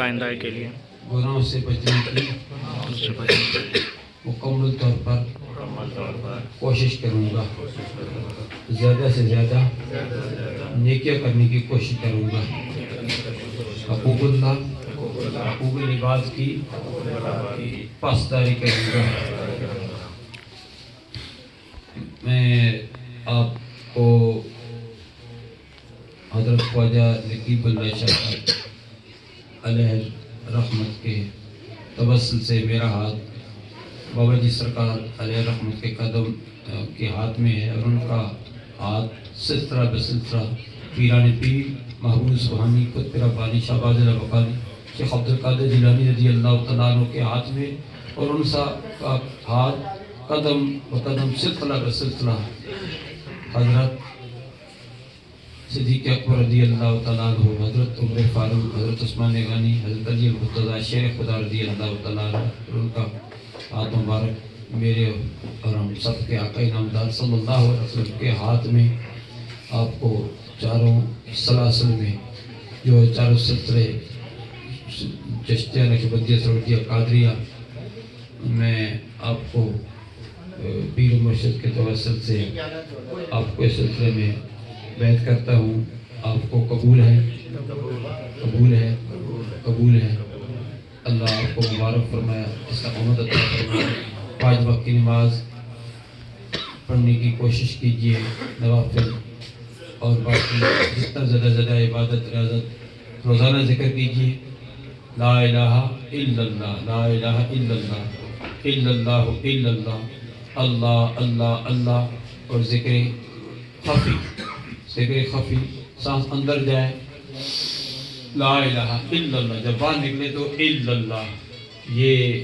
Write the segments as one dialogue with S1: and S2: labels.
S1: آئندہ کے لیے
S2: گناہوں سے بچنے کی مکمل طور پر کوشش کروں گا، زیادہ سے زیادہ نیکیاں کرنے کی کوشش کروں گا، حقوق اللہ حقوق العباد کی پاسداری کروں گا۔ میں آپ کو حضرت خواجہ نقیب اللہ شاہ علیہ رحمت کے توسل سے میرا ہاتھ بابا جی سرکار علیہ رحمت کے قدم کے ہاتھ میں ہے، اور ان کا ہاتھ سلسلہ بسلسلہ پیران پیر محبوب سبحانی قطب ربانی شاہ باز بقالی شیخ عبد القادر جیلانی رضی اللہ تعالیٰ عنہ کے ہاتھ میں، اور ان سا کا ہاتھ قدم بقدم سلسلہ بسلسلہ حضرت صدیق اکبر رضی اللہ تعالیٰ عنہ، حضرت عمر فاروق، حضرت عثمان غنی، حضرت علی المرتضیٰ شیر خدا رضی اللہ تعالیٰ عنہ، اور ان کا ہاتھ مبارک میرے اور ہم سب کے آقا نامدار صلی اللہ علیہ وسلم کے ہاتھ میں، آپ کو چاروں سلاسل میں جو چاروں سلسلے چشتیہ نقشبندیہ سروردیہ قادریہ، میں آپ کو پیر و مرشد کے توسل سے آپ کو اس سلسلے میں بیعت کرتا ہوں۔ آپ کو قبول ہے، قبول ہے، قبول ہے۔ اللہ آپ کو مبارک فرمایا، استقامت عطا فرمایا۔ 5 وقت کی نماز پڑھنے کی کوشش کیجیے، نوافل اور باقی جتنا زیادہ عبادت ریاضت روزانہ ذکر کیجیے، لا الہ الا اللہ، لا الہ الا اللہ، الا اللہ الا اللہ، اللہ اللہ اللہ، اور ذکر خفی، ذکر خفی، سانس اندر جائے لا الہ الا اللہ، جب باہر نکلے تو الا اللہ، یہ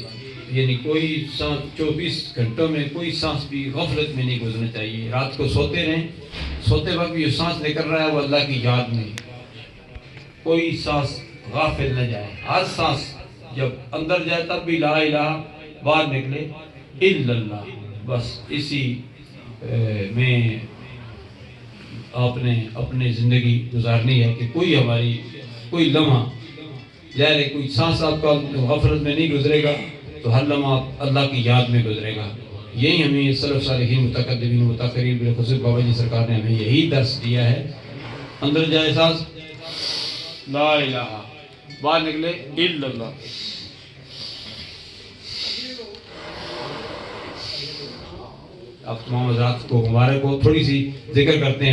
S2: یعنی کوئی سانس 24 گھنٹوں میں کوئی سانس بھی غفلت میں نہیں گزرنا چاہیے۔ رات کو سوتے رہیں، سوتے وقت بھی جو سانس نکل رہا ہے وہ اللہ کی یاد میں، کوئی سانس غافل نہ جائے۔ ہر سانس جب اندر جائے تب بھی لا الہ، باہر نکلے الا اللہ، بس اسی میں آپ نے اپنی زندگی گزارنی ہے کہ کوئی ہماری کوئی لمحہ ظاہر ہے، کوئی سانس آپ کا غفلت میں نہیں گزرے گا تو ہر لمحہ اللہ کی یاد میں گزرے گا۔ یہی ہمیں سلف صالحین متقدمین متاخرین بالخصوص بابا جی سرکار نے ہمیں یہی درس دیا ہے۔ اندر جائے سانس لا الہ، باہر نکلے الا اللہ۔ آپ تمام حضرات کو مبارک ہو، تھوڑی سی ذکر کرتے ہیں۔